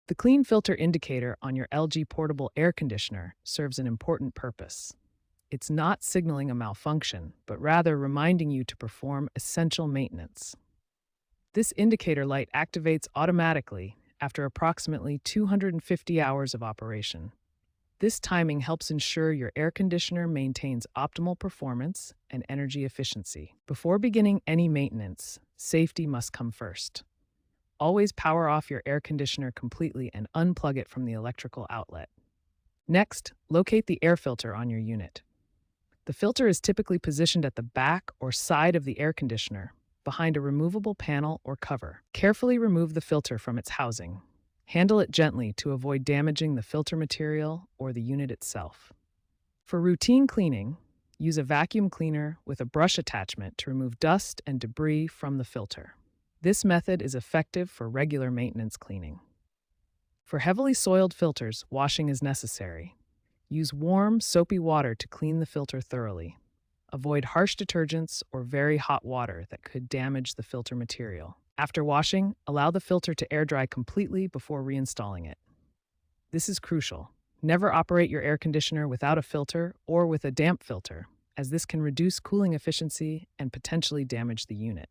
The clean filter indicator on your LG portable air conditioner serves an important purpose. It's not signaling a malfunction, but rather reminding you to perform essential maintenance. This indicator light activates automatically after approximately 250 hours of operation. This timing helps ensure your air conditioner maintains optimal performance and energy efficiency. Before beginning any maintenance, safety must come first. Always power off your air conditioner completely and unplug it from the electrical outlet. Next, locate the air filter on your unit. The filter is typically positioned at the back or side of the air conditioner, behind a removable panel or cover. Carefully remove the filter from its housing. Handle it gently to avoid damaging the filter material or the unit itself. For routine cleaning, use a vacuum cleaner with a brush attachment to remove dust and debris from the filter. This method is effective for regular maintenance cleaning. For heavily soiled filters, washing is necessary. Use warm, soapy water to clean the filter thoroughly. Avoid harsh detergents or very hot water that could damage the filter material. After washing, allow the filter to air dry completely before reinstalling it. This is crucial. Never operate your air conditioner without a filter or with a damp filter, as this can reduce cooling efficiency and potentially damage the unit.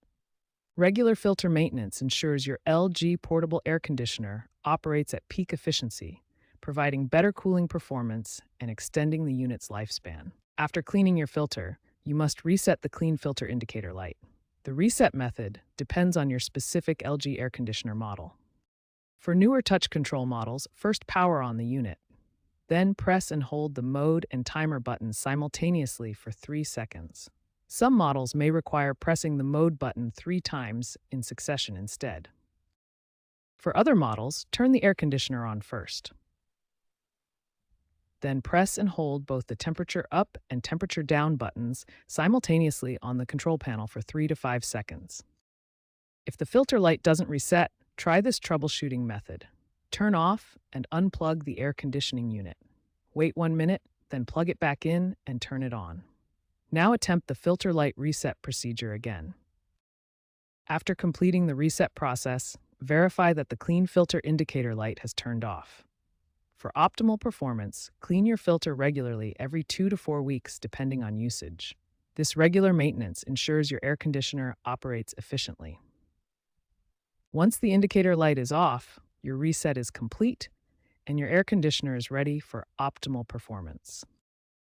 Regular filter maintenance ensures your LG portable air conditioner operates at peak efficiency, providing better cooling performance and extending the unit's lifespan. After cleaning your filter, you must reset the clean filter indicator light. The reset method depends on your specific LG air conditioner model. For newer touch control models, first power on the unit. Then press and hold the mode and timer buttons simultaneously for 3 seconds. Some models may require pressing the mode button 3 times in succession instead. For other models, turn the air conditioner on first. Then press and hold both the temperature up and temperature down buttons simultaneously on the control panel for 3 to 5 seconds. If the filter light doesn't reset, try this troubleshooting method. Turn off and unplug the air conditioning unit. Wait 1 minute, then plug it back in and turn it on. Now attempt the filter light reset procedure again. After completing the reset process, verify that the clean filter indicator light has turned off. For optimal performance, clean your filter regularly every 2 to 4 weeks depending on usage. This regular maintenance ensures your air conditioner operates efficiently. Once the indicator light is off, your reset is complete and your air conditioner is ready for optimal performance.